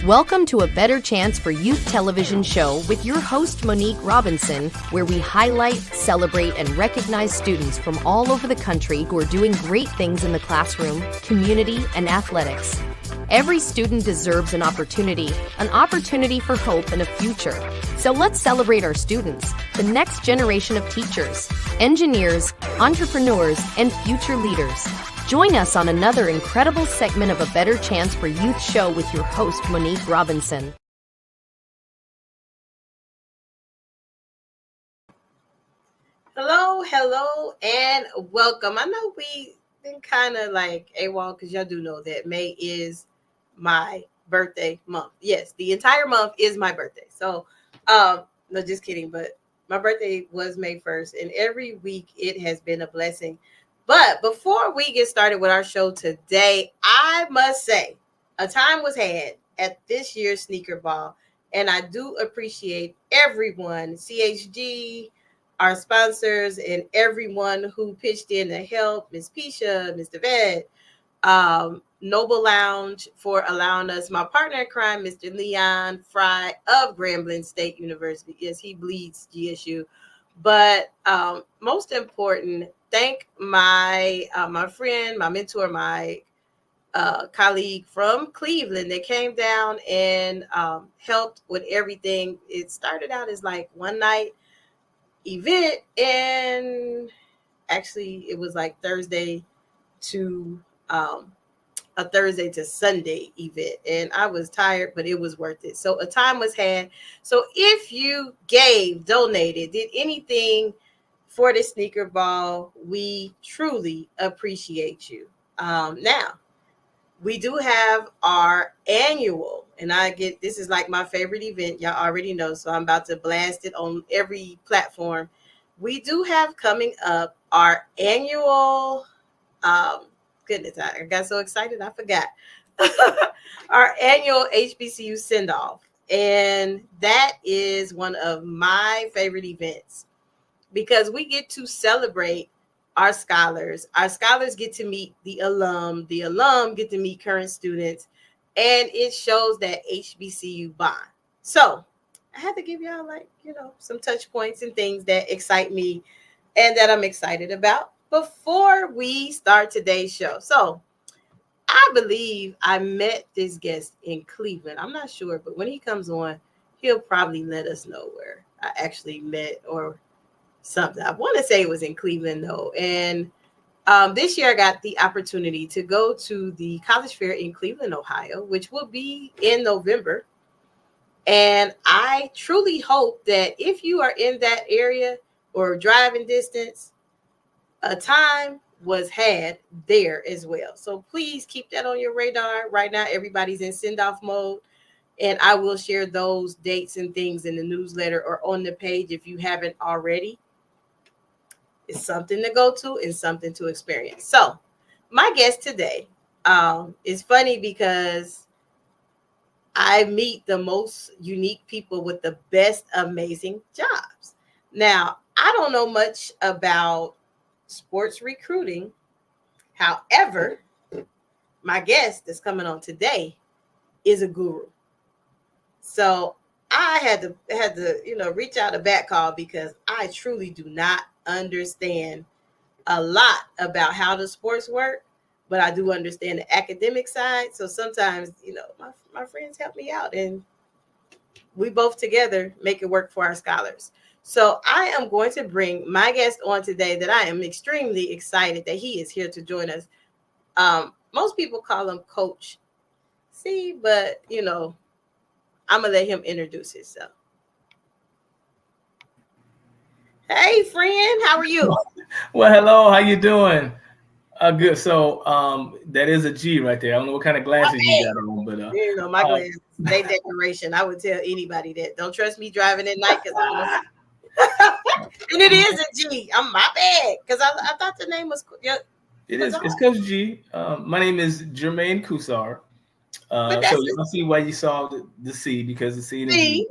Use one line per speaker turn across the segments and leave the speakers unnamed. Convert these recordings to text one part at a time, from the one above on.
Welcome to A Better Chance for Youth television show with your host, Monique Robinson, where we highlight, celebrate, and recognize students from all over the country who are doing great things in the classroom, community, and athletics. Every student deserves an opportunity for hope and a future. So let's celebrate our students, the next generation of teachers, engineers, entrepreneurs, and future leaders. Join us on another incredible segment of A Better Chance for Youth show with your host, Monique Robinson.
Hello, and welcome. I know we been kind of like AWOL because y'all do know that May is my birthday month. Yes, the entire month is my birthday. So, no, just kidding. But my birthday was May 1st, and every week it has been a blessing. But before we get started with our show today, I must say a time was had at this year's Sneaker Ball, and I do appreciate everyone, CHG, our sponsors, and everyone who pitched in to help, Miss Pisha, Mr. Vet, Noble Lounge for allowing us, my partner in crime, Mr. Leon Fry of Grambling State University. Yes, he bleeds GSU. But most important, thank my friend, my mentor, my colleague from Cleveland that came down and helped with everything. It started out as like one night event, and actually it was like Thursday to Sunday event, and I was tired, but it was worth it. So a time was had. So if you donated, did anything for the Sneaker Ball, we truly appreciate you. Now, we do have our annual, and this is like my favorite event. Y'all already know, so I'm about to blast it on every platform. We do have coming up our annual, goodness, I got so excited, I forgot. Our annual HBCU send-off. And that is one of my favorite events because we get to celebrate our scholars. Our scholars get to meet the alum get to meet current students, and it shows that HBCU bond. So I had to give y'all some touch points and things that excite me and that I'm excited about before we start today's show. So I believe I met this guest in Cleveland. I'm not sure, but when he comes on, he'll probably let us know where I actually met or something. I want to say it was in Cleveland, though. And this year I got the opportunity to go to the college fair in Cleveland, Ohio, which will be in November. And I truly hope that if you are in that area or driving distance, a time was had there as well. So please keep that on your radar. Right now, everybody's in send-off mode, and I will share those dates and things in the newsletter or on the page if you haven't already. It's something to go to and something to experience. So my guest today is funny because I meet the most unique people with the best amazing jobs. Now, I don't know much about sports recruiting. However, my guest that's coming on today is a guru. So I had to reach out a back call because I truly do not understand a lot about how the sports work, but I do understand the academic side. So sometimes, my friends help me out, and we both together make it work for our scholars. So I am going to bring my guest on today that I am extremely excited that he is here to join us. Most people call him Coach C, but, I'm going to let him introduce himself. Hey, friend, how are you?
Well, hello, how you doing? Good. So that is a G right there. I don't know what kind of glasses you got on, but
my glasses, they decoration. I would tell anybody that. Don't trust me driving at night because I and it is a G. I'm my bad because I thought the name was. Yeah,
it is. It's Coach G. My name is Germaine Cousar. So you'll see why you saw the C because the C and the G.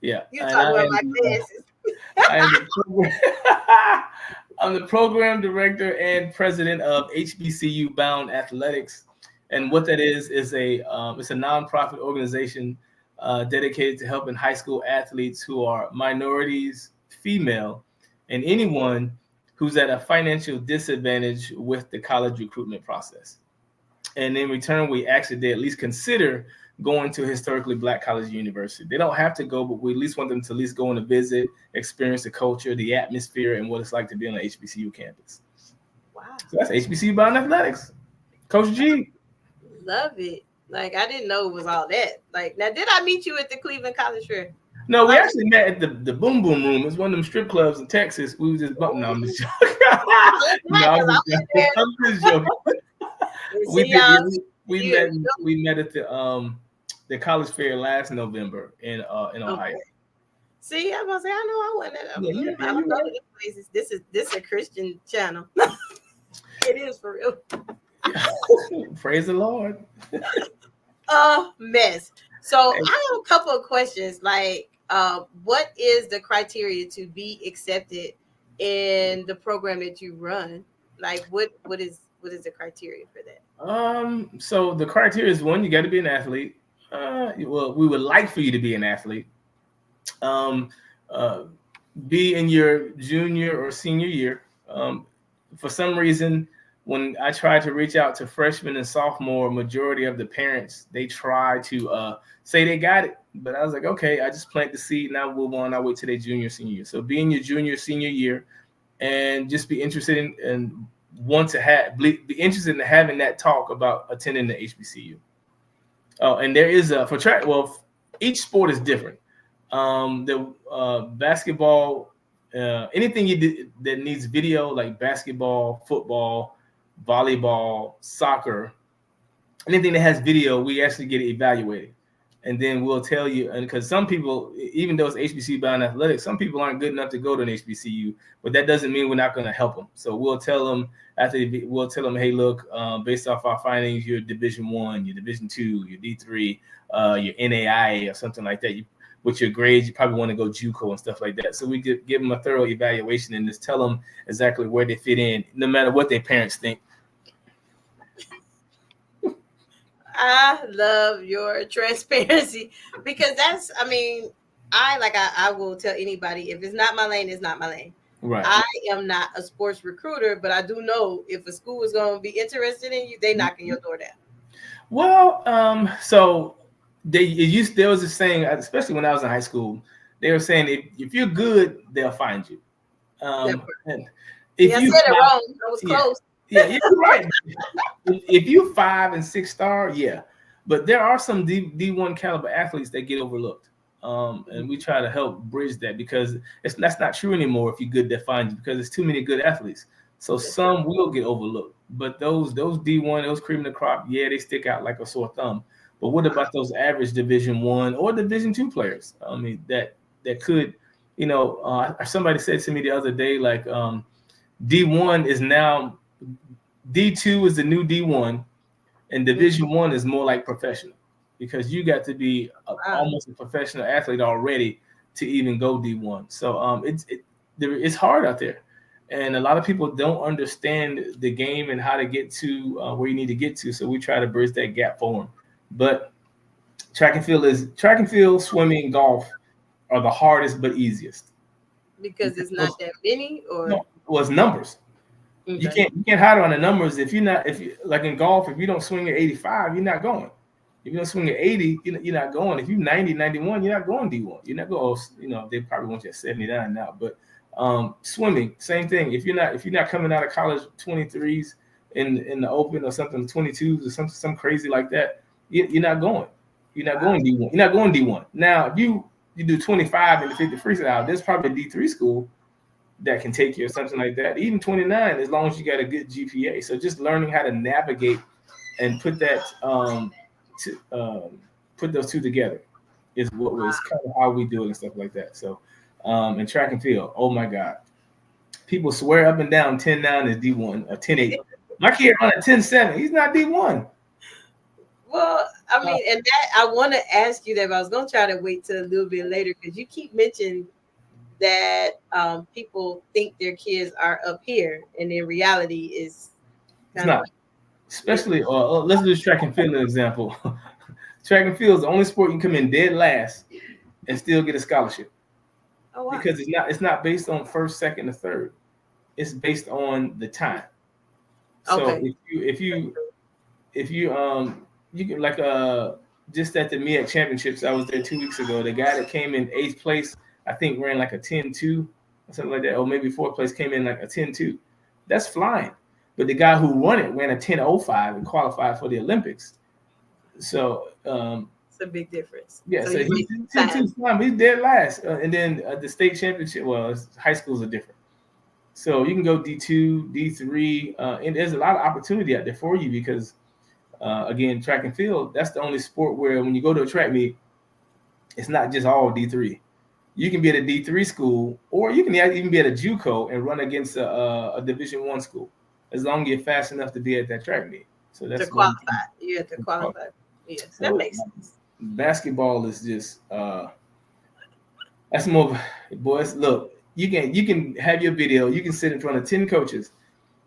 Yeah.
You talking about my glasses.
I'm the program director and president of HBCU Bound Athletics, And what that is a it's a nonprofit organization dedicated to helping high school athletes who are minorities, female, and anyone who's at a financial disadvantage with the college recruitment process. And in return, we actually they at least consider going to a historically Black college or university. They don't have to go, but we at least want them to at least go on a visit, experience the culture, the atmosphere, and what it's like to be on an HBCU campus.
Wow.
So that's HBCU Bound Athletics. Coach G.
Love it. Like, I didn't know it was all that. Like, now, did I meet you at the Cleveland College Fair?
No, we actually met at the Boom Boom Room. It's one of them strip clubs in Texas. We were just bumping on the show. I'm just joking. We met at the college fair last November in Ohio.
See, I was gonna say I know I wasn't at. I don't know these places. This is a Christian channel. It is for real.
Praise the Lord.
A mess. So I have a couple of questions. Like, what is the criteria to be accepted in the program that you run? Like, what is the criteria for that?
So the criteria is, one, you got to be an athlete. Well, we would like for you to be an athlete. Be in your junior or senior year. For some reason, when I try to reach out to freshmen and sophomore, majority of the parents, they try to say they got it. But I was like, okay, I just plant the seed. Now move on. I'll wait till their junior, senior year. So be in your junior, senior year, and just be interested in and want to be interested in having that talk about attending the HBCU. Oh, and there is for track. Well, each sport is different. The basketball, anything you do that needs video, like basketball, football, volleyball, soccer, anything that has video, we actually get it evaluated. And then we'll tell you, and because some people, even though it's HBCU Bound Athletics, some people aren't good enough to go to an HBCU, but that doesn't mean we're not going to help them. So we'll tell them hey, look, based off our findings, you're Division I, you're Division II, you're D3, you're NAIA or something like that. With your grades, you probably want to go JUCO and stuff like that. So we give them a thorough evaluation and just tell them exactly where they fit in, no matter what their parents think.
I love your transparency because I will tell anybody, if it's not my lane, it's not my lane.
Right.
I am not a sports recruiter, but I do know if a school is going to be interested in you, they knocking your door down.
Well, so there was a saying, especially when I was in high school, they were saying if you're good, they'll find you. And if
I said it wrong. I was close.
Yeah, you're right. If you 5 and 6 star, yeah. But there are some D1 caliber athletes that get overlooked. And we try to help bridge that because that's not true anymore if you're good, they find you because there's too many good athletes. So some will get overlooked. But those D1, those cream of the crop, yeah, they stick out like a sore thumb. But what about those average Division I or Division II players? I mean, that could, somebody said to me the other day, like D1 is now D2 is the new D1, and Division I is more like professional because you got to be almost a professional athlete already to even go D1. So it's hard out there, and a lot of people don't understand the game and how to get to where you need to get to. So we try to bridge that gap for them. But track and field, swimming, golf are the hardest but easiest.
Because it's not that many, or
no, well, it's numbers. Okay. You can't hide on the numbers. If you like in golf, if you don't swing at 85, you're not going. If you don't swing at 80, you're not going. If you're 90, 91, you're not going D1. You're not going. They probably want you at 79 now. But swimming, same thing. If you're not coming out of college 23s in the open or something, 22s or some crazy like that, you're not going. You're not going D1. You're not going D1. Now, if you do 25 in the 50 freestyle, there's probably a D3 school that can take you or something like that. Even 29, as long as you got a good GPA. So just learning how to navigate and put that put those two together is what was kind of how we do it and stuff like that. So in track and field, oh my God, people swear up and down 10-9 is D1 or 10-8. My kid run at 10-7. He's not D1.
Well, I mean, and that I want to ask you that, but I was going to try to wait till a little bit later because you keep mentioning that people think their kids are up here, and in reality, it's
not. especially, let's do track and field an example. Track and field is the only sport you can come in dead last and still get a scholarship.
Oh, wow.
Because it's not based on first, second, or third. It's based on the time. So
Okay.
if you you can like just at the MEAC championships, I was there 2 weeks ago. The guy that came in 8th place, I think ran like a 10-2 or something like that, or maybe 4th place came in like a 10-2. That's flying. But the guy who won it ran a 10:05 and qualified for the Olympics. So
It's a big difference.
yeah, so
you
he's
make
10-2 flying, but he's dead last. And then the state championship, well, high schools are different. So you can go D2, D3, and there's a lot of opportunity out there for you because, again, track and field, that's the only sport where when you go to a track meet, it's not just all D3. You can be at a D3 school, or you can even be at a JUCO and run against a Division I school, as long as you're fast enough to be at that track meet. So that's
to qualify. You have to qualify. Yes,
So,
that makes sense.
Basketball is just that's more, boys. Look, you can have your video. You can sit in front of 10 coaches.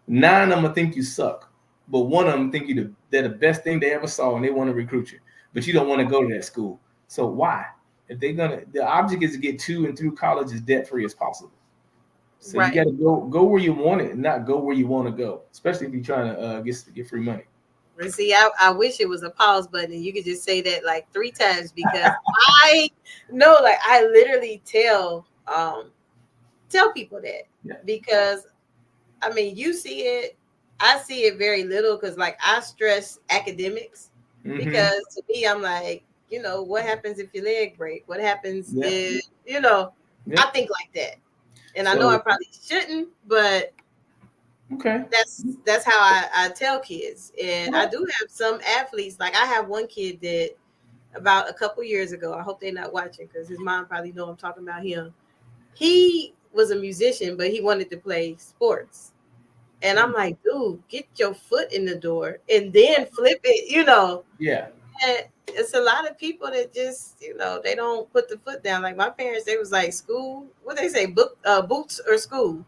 9 of them will think you suck, but one of them think they're the best thing they ever saw, and they want to recruit you. But you don't want to go to that school. So why? If the object is to get to and through college as debt free as possible. So
Right.
you got to go where you want it, and not go where you want to go. Especially if you're trying to get free money.
And see, I wish it was a pause button and you could just say that like 3 times because I know, like I literally tell people that because I mean you see it, I see it very little because like I stress academics because to me I'm like, what happens if your leg break? What happens if I think like that, and I know I probably shouldn't, but.
Okay.
That's how I tell kids. And I do have some athletes. Like I have one kid that about a couple years ago, I hope they're not watching because his mom probably know I'm talking about him. He was a musician, but he wanted to play sports. And I'm like, dude, get your foot in the door and then flip it,
Yeah.
And it's a lot of people that just, they don't put the foot down. Like my parents, they was like, school, what they say, boots or school.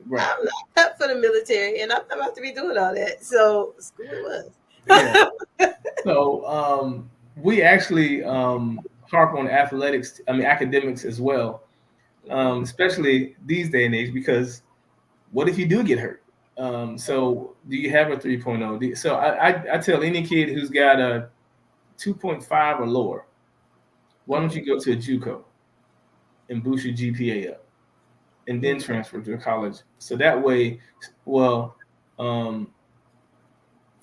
Right.
I'm not cut for the military, and I'm not about to be doing all that. So school it was.
Yeah. So we actually harp on academics as well, especially these day and age, because what if you do get hurt? So do you have a 3.0? So I tell any kid who's got a 2.5 or lower, why don't you go to a JUCO and boost your GPA up? And then transfer to college. So that way,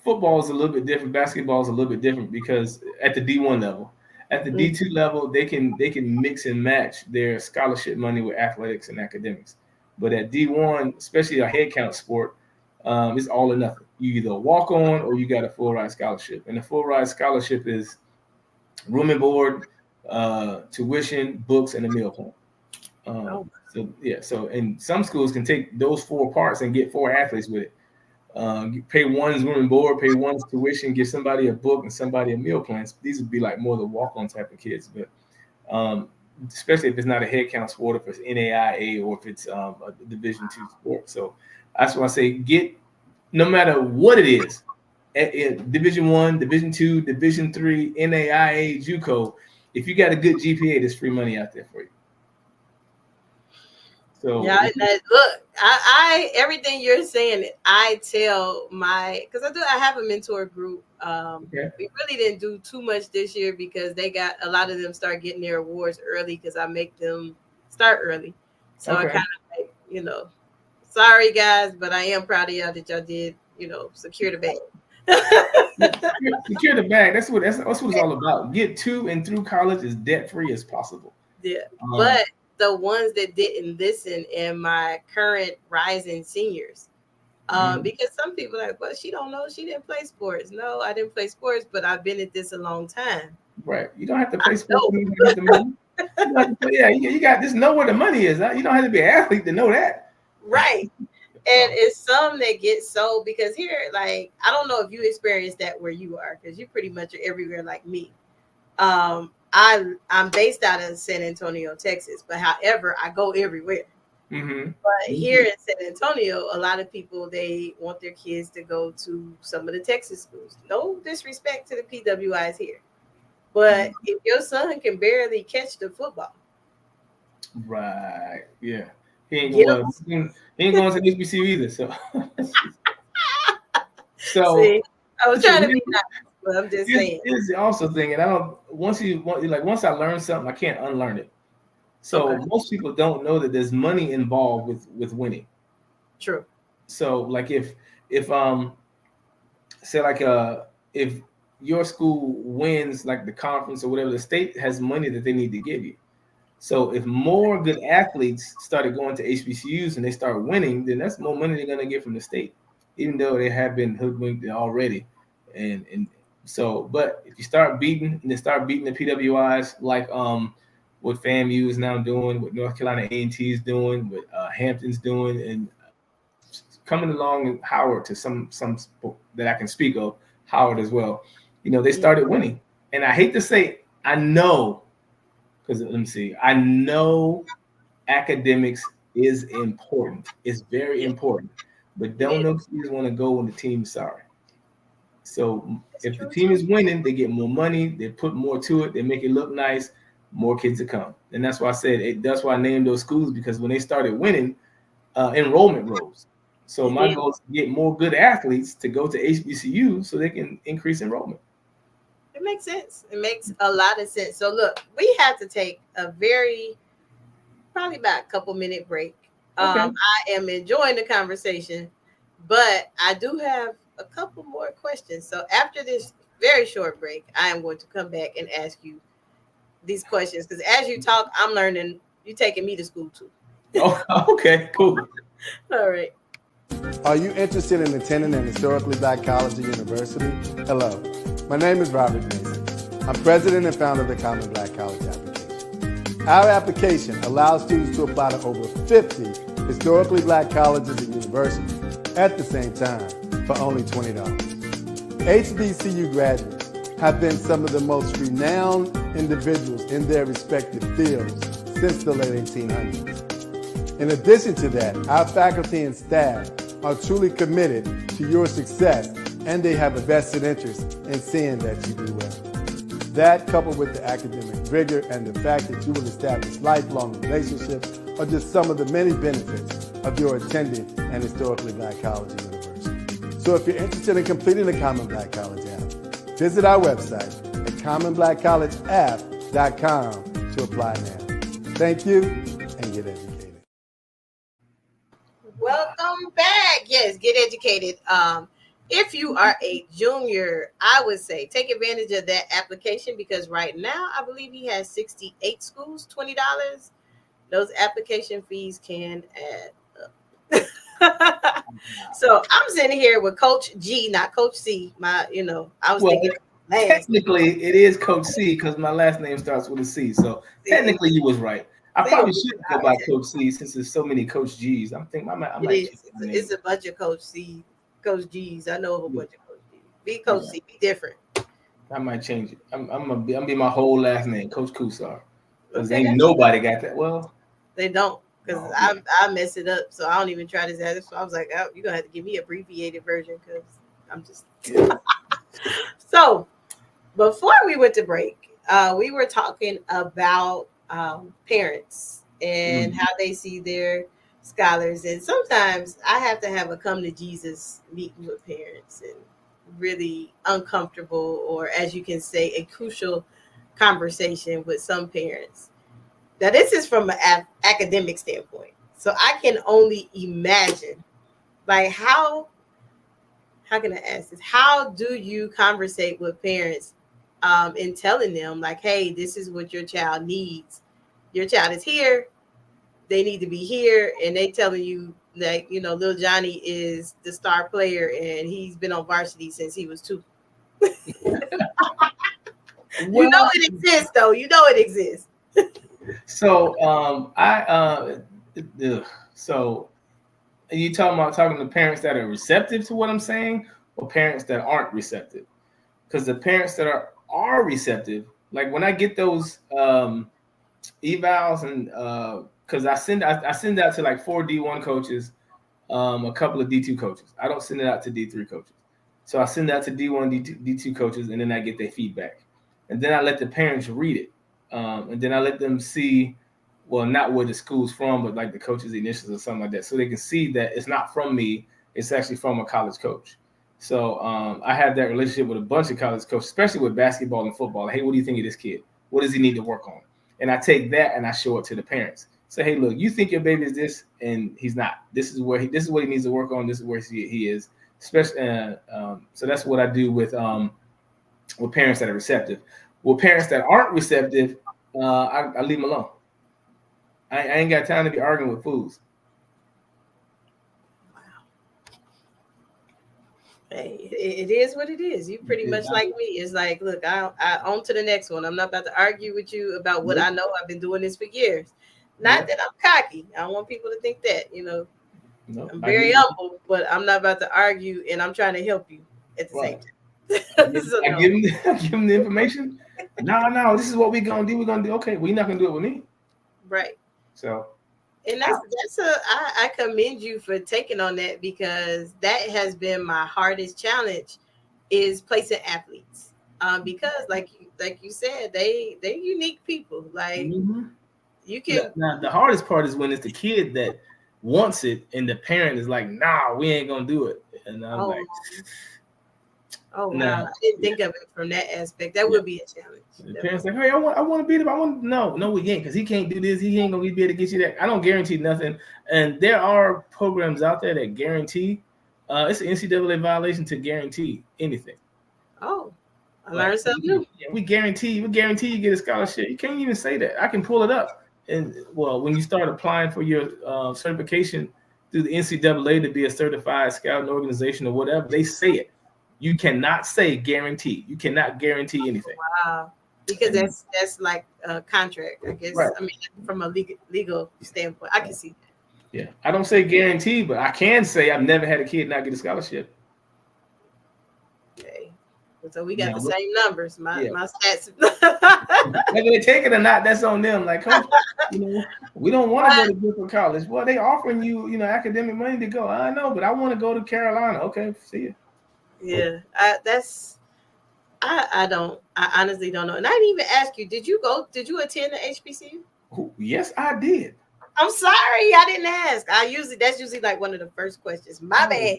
football is a little bit different. Basketball is a little bit different because at the D1 level, at the D2 level, they can mix and match their scholarship money with athletics and academics. But at D1, especially a head count sport, it's all or nothing. You either walk on or you got a full ride scholarship. And the full ride scholarship is room and board, tuition, books, and a meal plan. So and some schools can take those 4 parts and get 4 athletes with it. Pay one's room and board, pay one's tuition, give somebody a book and somebody a meal plan. These would be like more the walk-on type of kids, but especially if it's not a head count sport, if it's NAIA or if it's a Division II sport. So that's why I say no matter what it is, at Division I, Division II, Division III, NAIA, JUCO, if you got a good GPA, there's free money out there for you. So
yeah, look, I everything you're saying, I tell because I have a mentor group. We really didn't do too much this year because they got a lot of them start getting their awards early because I make them start early. So I kind of sorry guys, but I am proud of y'all that y'all did, secure the bag.
Secure the bag. That's what it's all about. Get to and through college as debt free as possible.
Yeah, but the ones that didn't listen and my current rising seniors, because some people are like, well, she don't know, she didn't play sports. No, I didn't play sports, but I've been at this a long time.
Right. You don't have to play sports to get the money. You got just know where the money is. You don't have to be an athlete to know that. Right.
And it's some that get so because here, like, I don't know if you experience that where you are because you pretty much are everywhere like me. I'm based out of San Antonio, Texas, but however, I go everywhere.
Mm-hmm.
But here in San Antonio, a lot of people, they want their kids to go to some of the Texas schools. No disrespect to the PWIs here. But if your son can barely catch the football,
Right. Yeah. He ain't
get
going.
him.
He ain't going to HBCU either. So, so
See, I was trying to be nice, but I'm just saying.
here's also thing, and I don't. Once I learn something, I can't unlearn it. So
Okay.
most people don't know that there's money involved with winning.
True.
So like if say like if your school wins like the conference or whatever, the state has money that they need to give you. So if more good athletes started going to HBCUs and they start winning, then that's more money they're gonna get from the state, even though they have been hoodwinked already. And so, but if you start beating and they start beating the PWIs like what FAMU is now doing, what North Carolina A&T is doing, what Hampton's doing, and coming along in Howard to some that I can speak of, Howard as well. You know, they started winning, and I hate to say, I know. Because let me see, I know academics is important. It's very important. But don't know kids want to go when the team's sorry. So if the team is winning, they get more money, they put more to it, they make it look nice, more kids to come. And that's why I said that's why I named those schools, because when they started winning, enrollment rose. So my goal is to get more good athletes to go to HBCU so they can increase enrollment.
It makes sense. It makes a lot of sense. So look, we have to take a probably about a couple minute break.
Okay.
I am enjoying the conversation, but I do have a couple more questions. So after this very short break, I am going to come back and ask you these questions, because as you talk, I'm learning. You're taking me to school too.
Oh, okay, cool.
All right.
Are you interested in attending an historically black college or university? Hello, my name is Robert Mason. I'm president and founder of the Common Black College application. Our application allows students to apply to over 50 historically black colleges and universities at the same time for only $20. HBCU graduates have been some of the most renowned individuals in their respective fields since the late 1800s. In addition to that, our faculty and staff are truly committed to your success, and they have a vested interest in seeing that you do well. That, coupled with the academic rigor and the fact that you will establish lifelong relationships, are just some of the many benefits of your attending an historically black college or university. So if you're interested in completing the Common Black College app, visit our website at commonblackcollegeapp.com to apply now. Thank you, and get educated.
Welcome back. Yes, get educated. If you are a junior, I would say take advantage of that application, because right now I believe he has 68 schools, $20. Those application fees can add up. So I'm sitting here with Coach G, not Coach C. I was thinking.
Technically, it is Coach C because my last name starts with a C. So technically, you was right. I probably shouldn't go by Coach C since there's so many Coach G's. I'm thinking I might
it's a bunch of Coach C, Coach G's. I know a whole bunch of Coach G's. Be Coach C. Be different.
I might change it. I'm gonna be my whole last name, Coach Cousar. Because ain't nobody got that. Well,
they don't. Because I mess it up, so I don't even try this other. So I was like, oh, you're gonna have to give me an abbreviated version, because I'm just. So before we went to break, we were talking about parents and how they see their scholars, and sometimes I have to have a come to Jesus meeting with parents, and really uncomfortable, or as you can say, a crucial conversation with some parents. Now, this is from an academic standpoint, so I can only imagine, like, how can I ask this? How do you conversate with parents in telling them, like, hey, this is what your child needs. Your child is here. They need to be here. And they telling you that, little Johnny is the star player and he's been on varsity since he was 2. It exists, though. You know it exists.
So so are you talking to parents that are receptive to what I'm saying, or parents that aren't receptive? Because the parents that are receptive, like when I get those evals and because I send out to like 4 D1 coaches, a couple of D2 coaches. I don't send it out to D3 coaches. So I send it out to D1, D2 coaches, and then I get their feedback. And then I let the parents read it. And then I let them see, well, not where the school's from, but like the coach's initials or something like that. So they can see that it's not from me. It's actually from a college coach. So I have that relationship with a bunch of college coaches, especially with basketball and football. Hey, what do you think of this kid? What does he need to work on? And I take that and I show it to the parents. Say, hey, look, you think your baby is this, and he's not. This is what he needs to work on. This is where he is. Especially, so that's what I do with parents that are receptive. With parents that aren't receptive, I leave them alone. I ain't got time to be arguing with fools.
Wow. Hey, it is what it is. You pretty much like me. It's like, look, I on to the next one. I'm not about to argue with you about what I know. I've been doing this for years. Not that I'm cocky. I don't want people to think that, I'm very humble, but I'm not about to argue, and I'm trying to help you at the same time. So,
I give them the information. No, this is what we're gonna do. We're gonna do. Okay, well, you're not gonna do it with me,
right?
So,
and I commend you for taking on that, because that has been my hardest challenge, is placing athletes, because like you said, they're unique people. Like you can.
Now the hardest part is when it's the kid that wants it and the parent is like, nah, we ain't gonna do it, and I'm like.
Oh wow! I didn't think of it from that aspect. That would be a challenge.
The parents like, hey, I want to beat him. No, we ain't, because he can't do this. He ain't gonna be able to get you that. I don't guarantee nothing. And there are programs out there that guarantee. It's an NCAA violation to guarantee anything.
Oh, I learned something new.
Yeah, we guarantee you get a scholarship. You can't even say that. I can pull it up. And well, when you start applying for your certification through the NCAA to be a certified scouting organization or whatever, they say it. You cannot say guarantee. You cannot guarantee anything.
Wow, because that's like a contract, I guess. Right. I mean, from a legal standpoint, I can see that.
Yeah, I don't say guarantee, but I can say I've never had a kid not get a scholarship.
Okay, so we got the same numbers. My stats.
Whether they take it or not, that's on them. Like, Coach, we don't want to go to different college. Well, they offering you, academic money to go. I know, but I want to go to Carolina. Okay, see you.
Yeah, I honestly don't know. And I didn't even ask you, did you attend the HBCU?
Yes, I did.
I'm sorry, I didn't ask. That's usually like one of the first questions. My bad.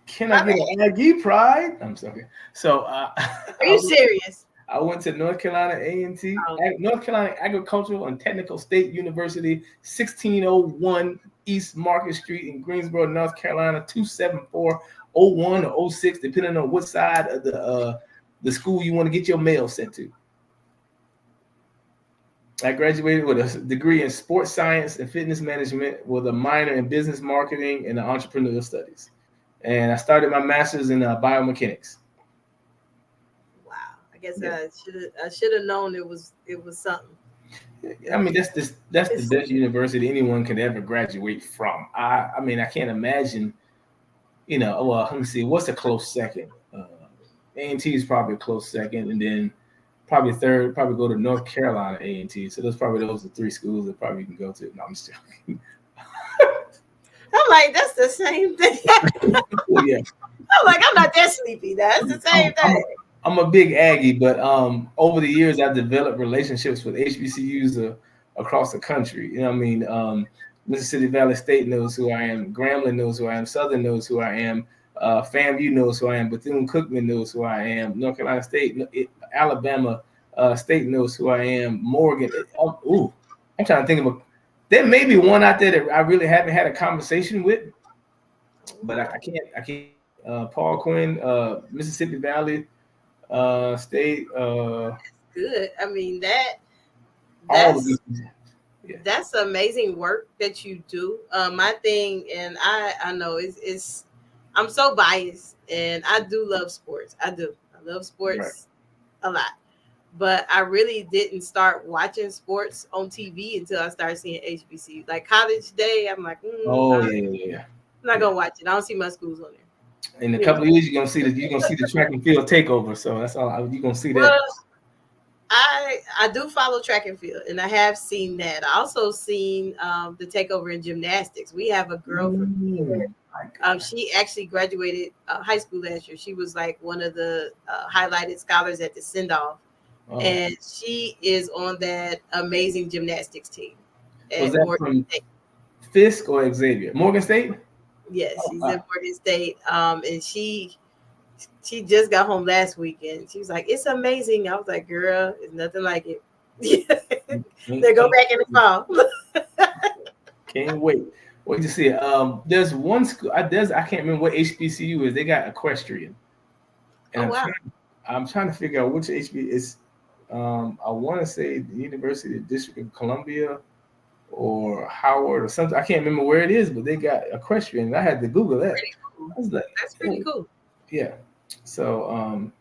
Can I get an Aggie pride? I'm sorry. So
are you serious?
I went to North Carolina A&T, North Carolina Agricultural and Technical State University, 1601 East Market Street in Greensboro, North Carolina, 27401 or 06, depending on what side of the school you want to get your mail sent to. I graduated with a degree in sports science and fitness management with a minor in business marketing and entrepreneurial studies. And I started my master's in biomechanics.
I guess I should have known it was something.
I mean, that's the best university anyone could ever graduate from. I mean, I can't imagine. Well, let me see. What's a close second? A&T is probably a close second, and then probably third. Probably go to North Carolina A&T. So those are 3 schools that probably you can go to. No, I'm just joking.
I'm like, that's the same thing.
Well, yeah.
I'm like, I'm not that sleepy. That's the same thing.
I'm a big Aggie, but over the years I've developed relationships with HBCUs across the country. Mississippi Valley State knows who I am. Grambling knows who I am. Southern knows who I am. FAMU knows who I am. Bethune-Cookman knows who I am. North Carolina State, Alabama State knows who I am. Morgan. I'm trying to think of there may be one out there that I really haven't had a conversation with, but I can't. Paul Quinn, Mississippi Valley State.
Good. I mean that's amazing work that you do. My thing, and I know is I'm so biased, and I do love sports. I love sports a lot, but I really didn't start watching sports on TV until I started seeing HBCU. Like College Day, I'm like,
yeah.
I'm not gonna watch it. I don't see my schools on there.
In a couple of years, you're gonna see the track and field takeover. So that's all you're gonna see that.
I do follow track and field, and I have seen that. I also seen the takeover in gymnastics. We have a girl from here. She actually graduated high school last year. She was like one of the highlighted scholars at the send-off, and she is on that amazing gymnastics team
Was
at
that
Morgan
from
State.
Fisk or Xavier? Morgan State?
Yes,
Oh,
she's
wow.
at Morgan State. And she just got home last weekend. She was like, "It's amazing." I was like, "Girl, it's nothing like it." They go back in the fall.
Can't wait. Wait to see it. There's one school. I can't remember what HBCU is. They got equestrian, and
Oh wow!
I'm trying to figure out which HB is. I want to say the University of District of Columbia or Howard or something. I can't remember where it is, but they got equestrian. I had to Google that.
Pretty cool.
I was like,
That's pretty cool.
yeah. So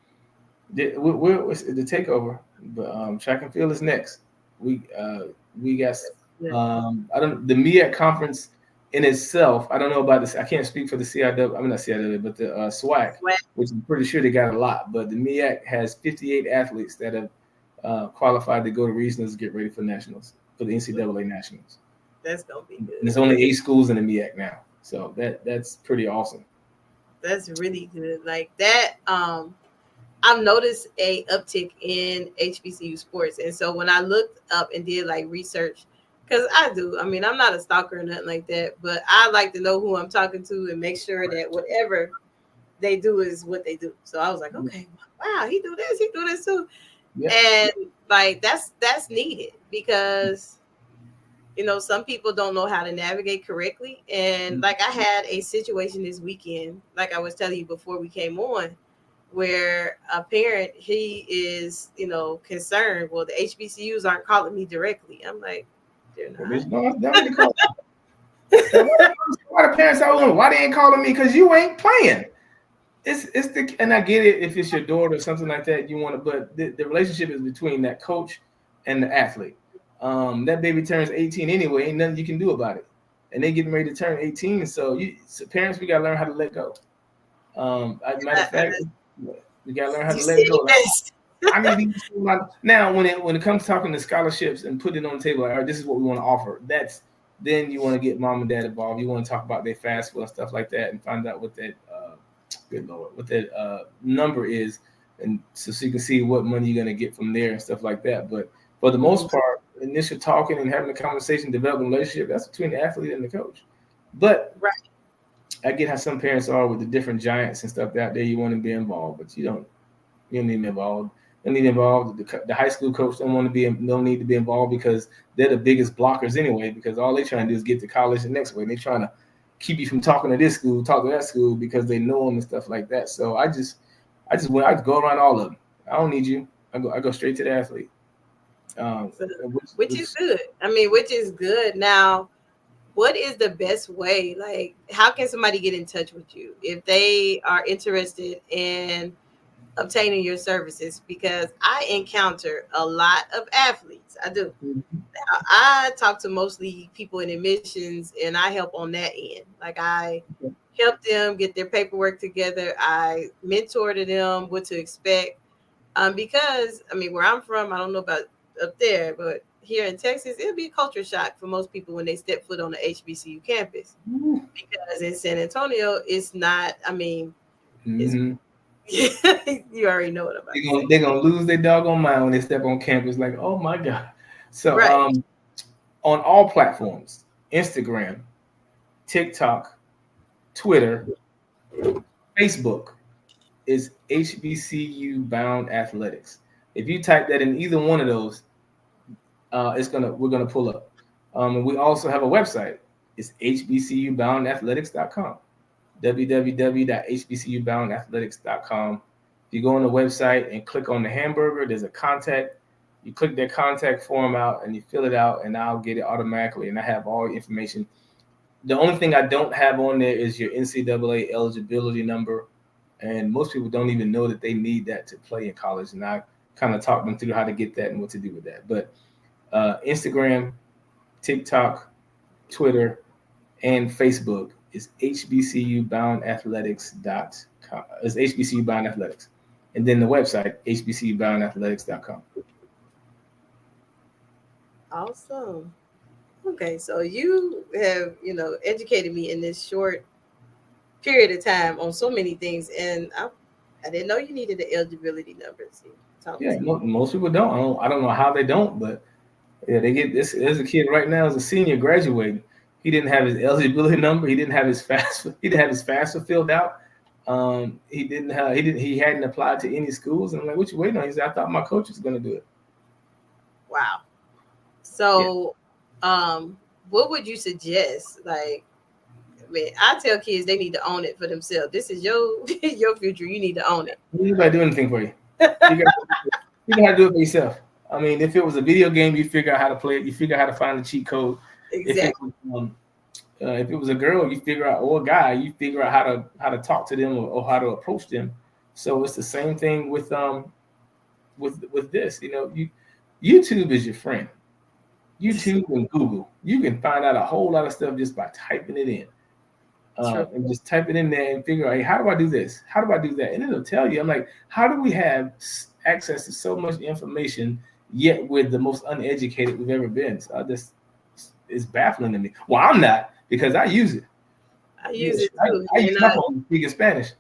what's the takeover? But track and field is next. We got the MEAC conference in itself. I don't know about this. I can't speak for the CIW. I mean not CIW, but the SWAC, which I'm pretty sure they got a lot. But the MEAC has 58 athletes that have qualified to go to regionals to get ready for nationals, for the NCAA nationals.
That's gonna be good.
And there's only 8 schools in the MEAC now, so that's pretty awesome.
That's really good. Like that. I've noticed a uptick in HBCU sports, and so when I looked up and did like research, because I do. I mean, I'm not a stalker or nothing like that, but I like to know who I'm talking to and make sure that whatever they do is what they do. So I was like, okay, wow, he do this too, and like that's needed because some people don't know how to navigate correctly, and like I had a situation this weekend, like I was telling you before we came on, where a parent, he is, concerned. Well, the HBCUs aren't calling me directly. I'm like, they're not.
Why the parents are why they ain't calling me? Because you ain't playing. And I get it if it's your daughter or something like that. You want to, but the relationship is between that coach and the athlete. That baby turns 18 anyway. Ain't nothing you can do about it. And they getting ready to turn 18. So parents, we gotta learn how to let go. Matter of fact, we gotta learn how to let it go. I mean, now when it comes to talking to scholarships and putting it on the table, like, all right, this is what we want to offer. Then you want to get mom and dad involved. You want to talk about their FAFSA and stuff like that, and find out what that number is, and so you can see what money you're gonna get from there and stuff like that. But for the most part, initial talking and having a conversation, developing a relationship, that's between the athlete and the coach. But I get how some parents are with the different giants and stuff out there. You want to be involved, but you don't need to be involved. You don't need to be involved. The high school coach don't need to be involved because they're the biggest blockers anyway. Because all they're trying to do is get to college the next way. They're trying to keep you from talking to this school, talk to that school because they know them and stuff like that. So I go around all of them. I don't need you. I go straight to the athlete.
Which is good. I mean, which is good. Now, what is the best way? Like, how can somebody get in touch with you if they are interested in obtaining your services? Because I encounter a lot of athletes. I do. Now, I talk to mostly people in admissions, and I help on that end. Like, I help them get their paperwork together. I mentor to them what to expect. Because, I mean, where I'm from, I don't know about up there, but here in Texas, it'll be a culture shock for most people when they step foot on the HBCU campus. Because in San Antonio, it's not, I mean, you already know what I'm about.
They're going to lose their doggone mind when they step on campus like, oh my God. So on all platforms, Instagram, TikTok, Twitter, Facebook is HBCU Bound Athletics. If you type that in either one of those, we're gonna pull up. And we also have a website. It's hbcuboundathletics.com. www.hbcuboundathletics.com. If you go on the website and click on the hamburger, there's a contact. You click their contact form out and you fill it out, and I'll get it automatically. And I have all your information. The only thing I don't have on there is your NCAA eligibility number. And most people don't even know that they need that to play in college. And I kind of talk them through how to get that and what to do with that. But Instagram, TikTok, Twitter, and Facebook is hbcuboundathletics.com. It's HBCU Bound Athletics. And then the website, hbcuboundathletics.com.
Awesome. Okay, so you have, educated me in this short period of time on so many things, and I didn't know you needed the eligibility numbers. You taught me
Yeah,
something.
most people don't. I don't know how they don't, but yeah, they get this. There's a kid right now, as a senior graduating. He didn't have his eligibility number. He didn't have his FAFSA. He didn't have his FAFSA filled out. He hadn't applied to any schools. And I'm like, what you waiting on? He said, I thought my coach was going to do it.
Wow.
Yeah.
So, what would you suggest? Like, I mean, I tell kids they need to own it for themselves. This is your your future. You need to own it.
Nobody do anything for you. You got to do it for yourself. I mean, if it was a video game, you figure out how to play it. You figure out how to find the cheat code.
Exactly.
If it was a girl, you figure out, or a guy, you figure out how to talk to them or how to approach them. So it's the same thing with this. YouTube is your friend. YouTube and Google, you can find out a whole lot of stuff just by typing it in. And just type it in there and figure out, hey, how do I do this? How do I do that? And it'll tell you. I'm like, how do we have access to so much information, yet we're the most uneducated we've ever been? So it's baffling to me. Well, I'm not, because I use it.
I use it too.
I use my phone to speak in Spanish.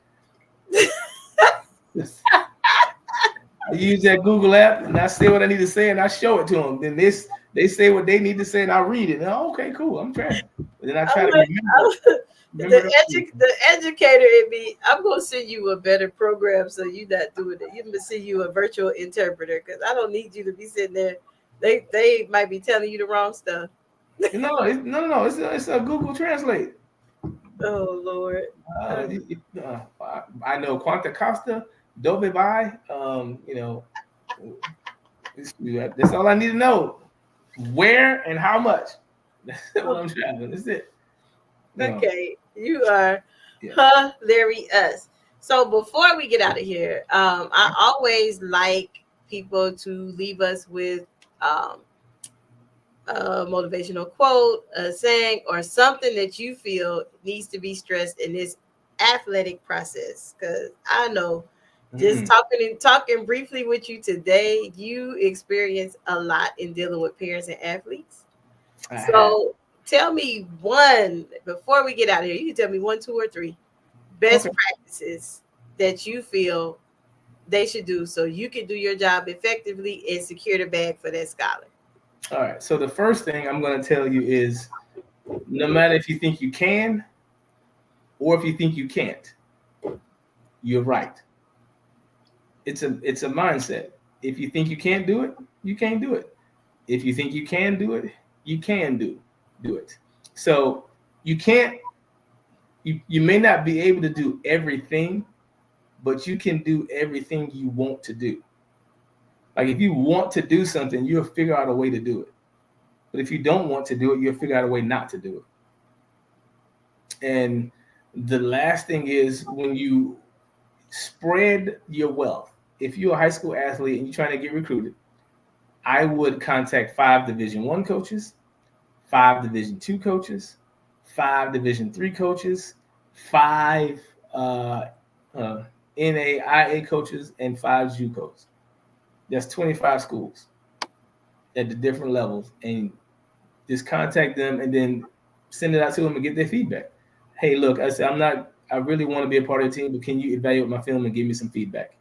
I use that Google app, and I say what I need to say, and I show it to them. Then they say what they need to say, and I read it. And, okay, cool, I'm trying. And then I try to remember.
The educator in me, I'm gonna send you a better program so you're not doing it. I'm gonna send you a virtual interpreter because I don't need you to be sitting there. They might be telling you the wrong stuff.
No, it's a Google Translate.
Oh Lord.
I know Quanta Costa, Dove Vai. That's all I need to know. Where and how much. That's what I'm traveling. That's it.
Okay, you are hilarious. So before we get out of here, I always like people to leave us with a motivational quote, a saying, or something that you feel needs to be stressed in this athletic process. Because I know, just talking briefly with you today, you experience a lot in dealing with parents and athletes. So tell me one, before we get out of here, you can tell me 1, 2, or 3 best practices that you feel they should do so you can do your job effectively and secure the bag for that scholar.
All right. So the first thing I'm going to tell you is, no matter if you think you can or if you think you can't, you're right. It's a mindset. If you think you can't do it, you can't do it. If you think you can do it, you can do it. So you may not be able to do everything, but you can do everything you want to do. Like if you want to do something, you'll figure out a way to do it. But if you don't want to do it, you'll figure out a way not to do it. And the last thing is, when you spread your wealth, if you're a high school athlete and you're trying to get recruited, I would contact 5 Division I coaches, 5 Division II coaches, 5 Division III coaches, 5 NAIA coaches, and 5 JUCOs. That's 25 schools at the different levels, and just contact them and then send it out to them and get their feedback. Hey, look, I really want to be a part of the team, but can you evaluate my film and give me some feedback?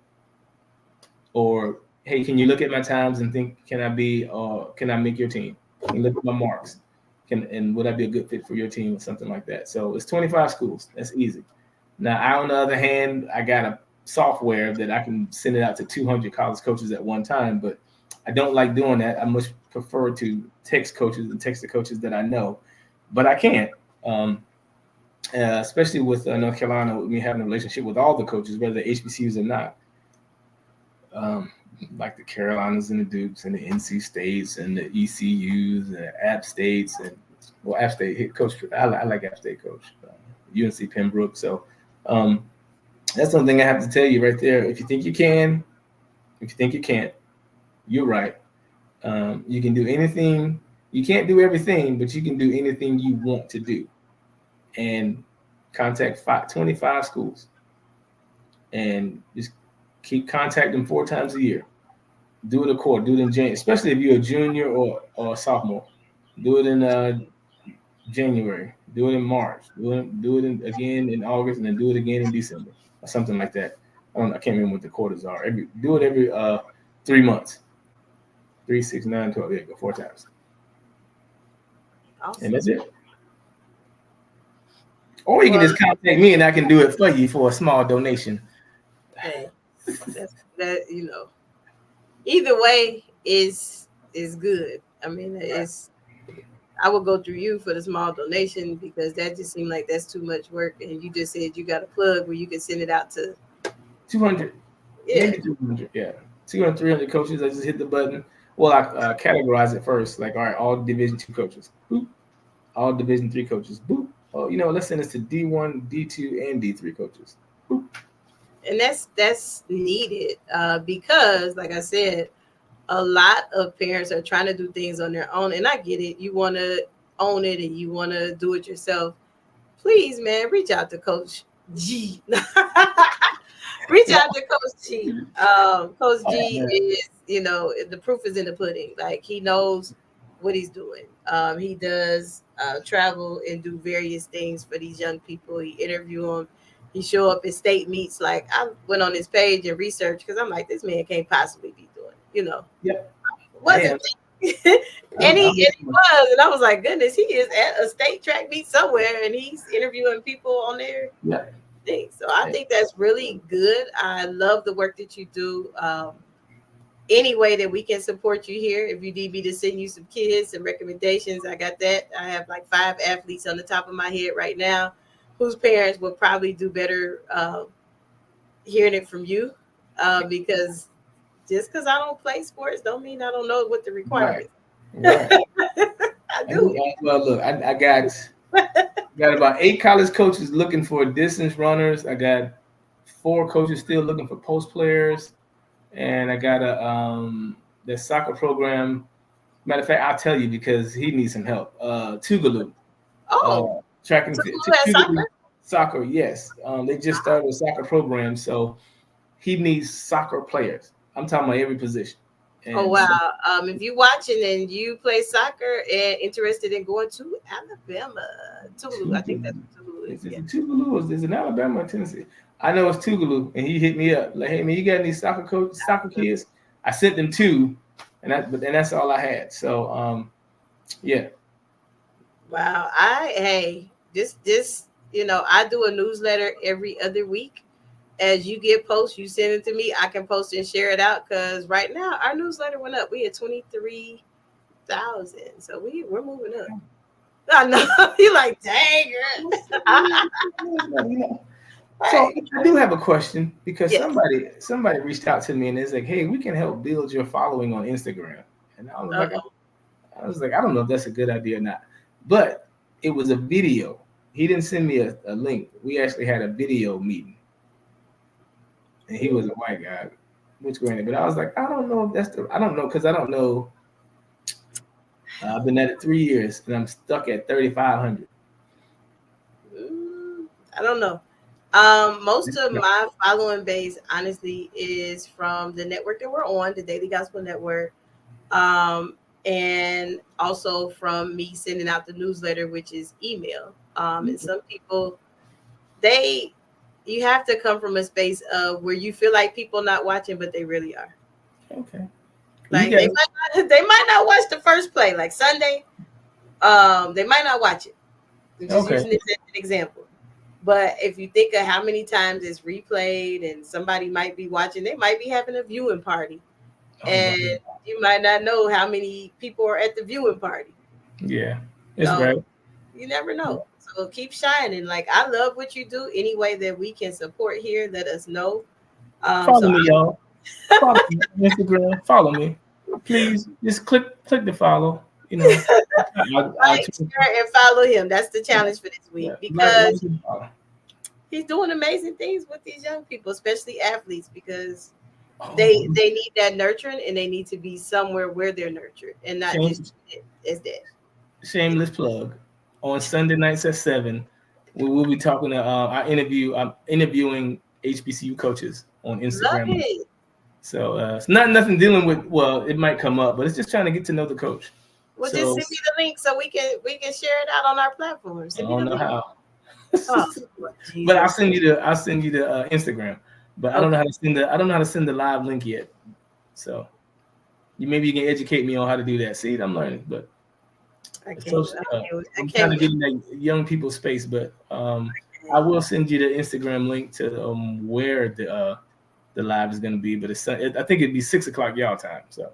Or, hey, can you look at my times and think, can I make your team? Can you look at my marks? And would I be a good fit for your team or something like that? So it's 25 schools. That's easy. Now, I, on the other hand, I got a software that I can send it out to 200 college coaches at one time, but I don't like doing that. I much prefer to text coaches and text the coaches that I know, but I can't. Especially with North Carolina, with me having a relationship with all the coaches, whether they're HBCUs or not. Like the Carolinas and the Dukes and the NC States and the ECUs and the App States and App State coach. I like App State coach, UNC Pembroke. So that's something I have to tell you right there. If you think you can, if you think you can't, you're right. You can do anything. You can't do everything, but you can do anything you want to do. And contact 25 schools and just keep contacting them 4 times a year. Do it a quarter. Do it in January, especially if you're a junior or a sophomore. Do it in January. Do it in March. Do it again in August, and then do it again in December or something like that. I can't remember what the quarters are. Do it every 3 months. 3, 6, 9, 12. Yeah, go 4 times.
Awesome.
And that's it. Or you can just contact me and I can do it for you for a small donation.
Hey, that either way is good. I mean, I would go through you for the small donation because that just seemed like that's too much work. And you just said you got a plug where you can send it out to
200.
Yeah.
Maybe 200. Yeah. 200, 300 coaches. I just hit the button. Well, I categorize it first. Like, all right, all Division 2 coaches. Boop. All Division 3 coaches. Boop. Oh, let's send this to D1, D2, and D3 coaches. Boop.
And that's needed because, like I said, a lot of parents are trying to do things on their own. And I get it. You want to own it and you want to do it yourself. Please, man, reach out to Coach G. Reach out to Coach G. Coach G is, the proof is in the pudding. Like, he knows what he's doing. He does travel and do various things for these young people. He interview them. He show up at state meets. Like, I went on his page and researched because I'm like, this man can't possibly be doing,
Yep.
Wasn't and he was, and I was like, goodness, he is at a state track meet somewhere, and he's interviewing people on there.
Yeah.
So I think that's really good. I love the work that you do. Any way that we can support you here, if you need me to send you some kids, some recommendations, I got that. I have like 5 athletes on the top of my head right now whose parents would probably do better hearing it from you because just because I don't play sports don't mean I don't know what the requirements.
Right.
I do.
Well, look, I got about 8 college coaches looking for distance runners. I got 4 coaches still looking for post players, and I got the soccer program. Matter of fact, I'll tell you because he needs some help. Tougaloo.
Oh,
track and soccer. Yes, they just started a soccer program, so he needs soccer players. I'm talking about every position. And
wow. If you're watching and you play soccer and interested in going to Alabama, Tougaloo, I think that's what Tougaloo is.
Is it Tougaloo or is it Alabama or Tennessee? I know it's Tougaloo, and he hit me up like, "Hey man, you got any soccer kids?" I sent them 2, and that's all I had. So yeah.
Wow. This I do a newsletter every other week. As you get posts, you send it to me. I can post and share it out because right now our newsletter went up. We had 23,000, so we're moving up. I know you're like, dang, girl.
So I do have a question because somebody reached out to me and it's like, "Hey, we can help build your following on Instagram." And I was like, I don't know if that's a good idea or not. But it was a video. He didn't send me a link. We actually had a video meeting. And he was a white guy, which granted, but I was like, I don't know if I don't know because I don't know. I've been at it 3 years and I'm stuck at 3,500.
I don't know. Most of my following base, honestly, is from the network that we're on, the Daily Gospel Network, and also from me sending out the newsletter, which is email. And some people, you have to come from a space of where you feel like people not watching, but they really are.
Okay.
Like they might not watch the first play, like Sunday. They might not watch it. Just using this as an example. But if you think of how many times it's replayed and somebody might be watching, they might be having a viewing party. And you might not know how many people are at the viewing party.
Yeah, it's right.
You never know. So keep shining. Like, I love what you do. Any way that we can support here, let us know.
Follow me, y'all. Follow me on Instagram. Follow me. Please just click the follow.
Like, share, and follow him. That's the challenge for this week because he's doing amazing things with these young people, especially athletes, because they need that nurturing and they need to be somewhere where they're nurtured and not just as that.
Shameless plug. On Sunday nights at 7, we will be talking to I'm interviewing HBCU coaches on Instagram.
Love it.
So it's nothing dealing with. Well, it might come up, but it's just trying to get to know the coach.
Well,
So,
just send me the link so we can share it out on our platform.
I don't know how.
Oh,
but I'll send you the Instagram. But I don't know how to send the live link yet. So maybe you can educate me on how to do that. See, I'm learning, but I'm trying to get in that young people space. But I will send you the Instagram link to where the live is going to be. But I think it'd be 6:00 y'all time. So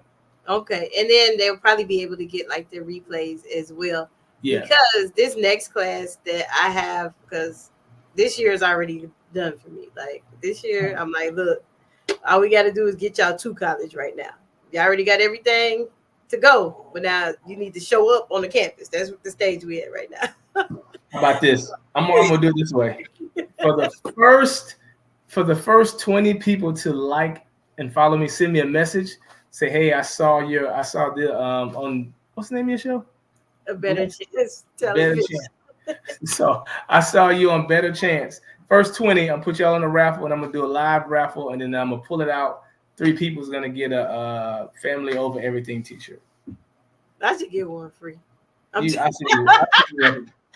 okay, and then they'll probably be able to get like the replays as well.
Yeah.
Because this next class that I have, because this year is already done for me. Like this year, I'm like, look, all we got to do is get y'all to college right now. You already got everything to go, but now you need to show up on the campus. That's what the stage we at right now.
How about this? I'm gonna do it this way. For the first 20 people to like and follow me, send me a message. Say, hey, I saw the on what's the name of your show?
A Better Chance.
Better Chance. So I saw you on Better Chance. First 20, I'll put y'all on a raffle, and I'm gonna do a live raffle, and then I'm gonna pull it out. 3 people's gonna get a family over everything T-shirt.
I should get one free.
I'll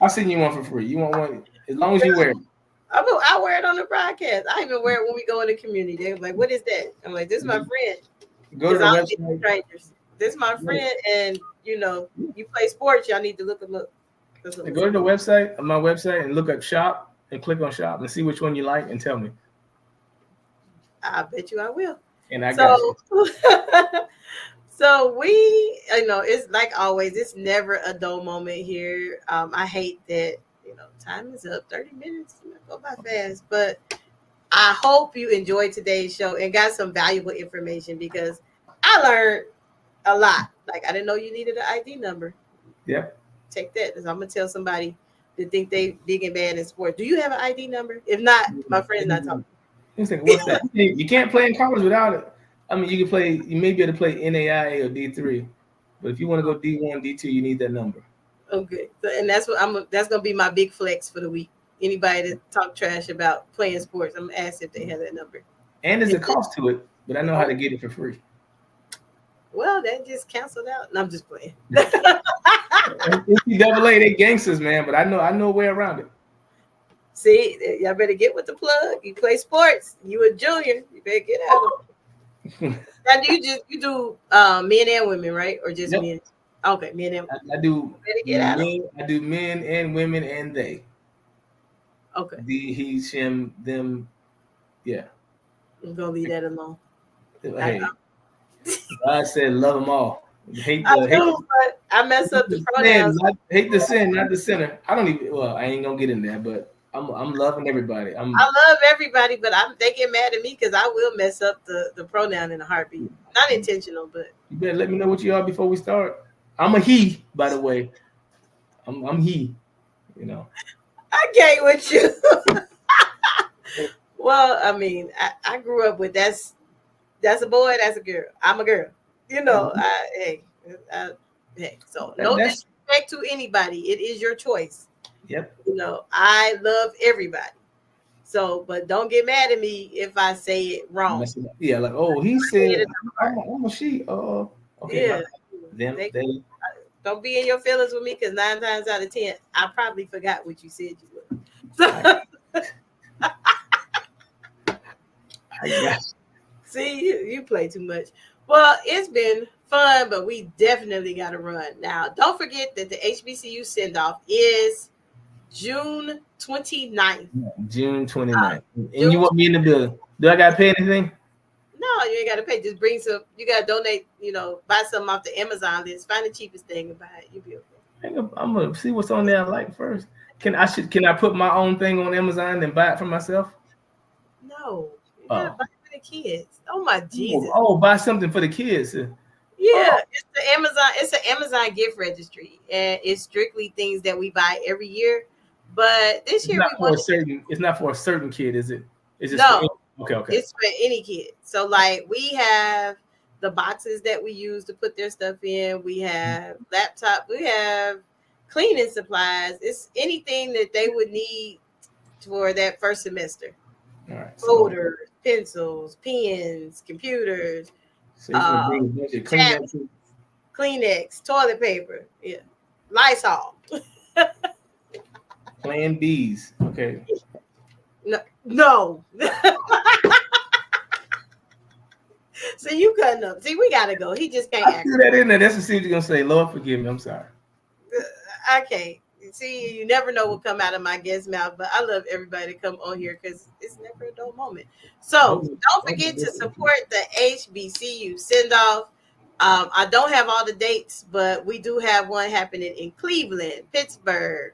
send you one for free. You want one as long as you wear it.
I wear it on the broadcast. I even wear it when we go in the community. They're like, "What is that?" I'm like, "This is my friend."
Go to the website.
Strangers. This is my friend, and you play sports. Y'all need to look them up.
Go to the website, my website, and look up shop and click on shop and see which one you like and tell me.
I bet you I will.
And I got you.
So we, it's like always, it's never a dull moment here. I hate that, time is up. 30 minutes, go by fast. But I hope you enjoyed today's show and got some valuable information because I learned a lot. Like, I didn't know you needed an ID number.
Yep.
Take that. I'm going to tell somebody that think they big and bad in sports. Do you have an ID number? If not, my friend's not talking.
What's that? You can't play in college without it. I mean, you may be able to play NAIA or D3, but if you want to go D1, D2, you need that number.
Okay, and that's what that's gonna be my big flex for the week. Anybody that talk trash about playing sports, I'm gonna ask if they have that number.
And there's a cost to it, but I know how to get it for free.
Well, that just canceled out. No, I'm just playing.
NCAA, they gangsters, man, but I know a way around it.
See, y'all better get with the plug. You play sports. You a junior. You better get out of it. Now, do you do men and women, right, or just men? Okay, men and women.
I do men and women and they.
Okay.
He, him, them. Yeah.
I'm gonna leave that alone.
Hey, God said love them all.
I mess up the pronouns.
Hate the sin, not the sinner. I ain't gonna get in there, but I'm loving everybody. I
love everybody, but they get mad at me because I will mess up the pronoun in a heartbeat. Not intentional, but
you better let me know what you are before we start. I'm a he, by the way. I'm he.
I can't with you. Well, I mean, I grew up with that's a boy, that's a girl. I'm a girl. Hey. So no disrespect to anybody. It is your choice.
Yep.
I love everybody. So, but don't get mad at me if I say it wrong.
Yeah, like, he said I'm a she. Oh, okay.
Yeah.
They
don't be in your feelings with me because 9 times out of 10, I probably forgot what you said you would. So, see, you play too much. Well, it's been fun, but we definitely got to run. Now, don't forget that the HBCU send-off is June 29th.
June 29th. And you want me in the building. Do I got to pay anything?
No, you ain't got to pay. Just bring some. You got to donate, buy something off the Amazon list. Find the cheapest thing and buy it. You'll be okay.
I'm going to see what's on there I like first. Can I put my own thing on Amazon and buy it for myself?
No. You got to buy it for the kids. Oh, my Jesus.
Buy something for the kids.
Yeah, It's an Amazon gift registry, and it's strictly things that we buy every year. But this year
it's not for a certain kid, is it? It's just okay.
It's for any kid. So like we have the boxes that we use to put their stuff in. We have laptop. We have cleaning supplies. It's anything that they would need for that first semester.
All right.
Folders, pencils, pens, computers,
So you can bring a bunch of Kleenex.
Kleenex, toilet paper, yeah, Lysol.
Plan Bs. Okay.
No. So you cutting up. See, we gotta go. He just can't
I
act.
threw that in there. That's what you're gonna say. Lord forgive me. I'm sorry.
I can't. See, you never know what come out of my guest's mouth, but I love everybody to come on here because it's never a dull moment. So don't forget to support the HBCU send-off. I don't have all the dates, but we do have one happening in Cleveland, Pittsburgh,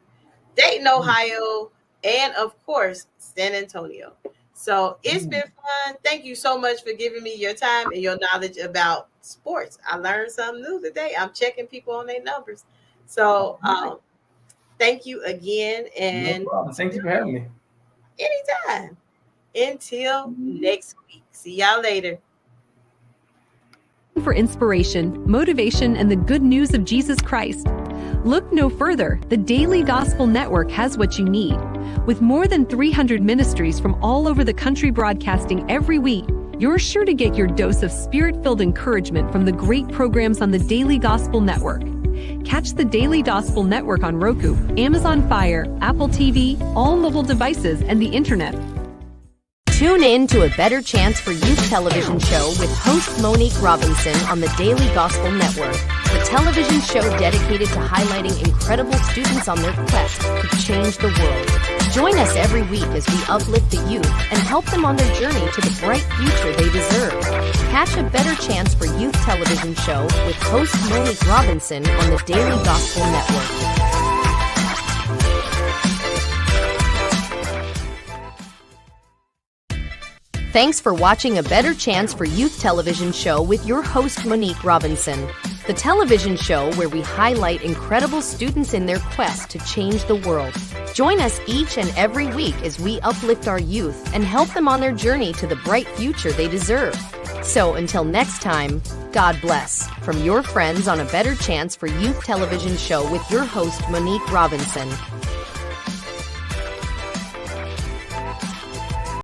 Dayton, Ohio, and of course, San Antonio. So it's been fun. Thank you so much for giving me your time and your knowledge about sports. I learned something new today. I'm checking people on their numbers. So thank you again. And
no problem. Thank you for having me.
Anytime. Until next week. See y'all later.
For inspiration, motivation, and the good news of Jesus Christ, look no further. The Daily Gospel Network has what you need. With more than 300 ministries from all over the country broadcasting every week, you're sure to get your dose of spirit-filled encouragement from the great programs on the Daily Gospel Network. Catch the Daily Gospel Network on Roku, Amazon Fire, Apple TV, all mobile devices, and the internet.
Tune in to A Better Chance for Youth television show with host Monique Robinson on the Daily Gospel Network, the television show dedicated to highlighting incredible students on their quest to change the world. Join us every week as we uplift the youth and help them on their journey to the bright future they deserve. Catch A Better Chance for Youth television show with host Monique Robinson on the Daily Gospel Network. Thanks for watching A Better Chance for Youth television show with your host Monique Robinson, the television show where we highlight incredible students in their quest to change the world. Join us each and every week as we uplift our youth and help them on their journey to the bright future they deserve. So until next time, God bless. From your friends on A Better Chance for Youth television show with your host Monique Robinson.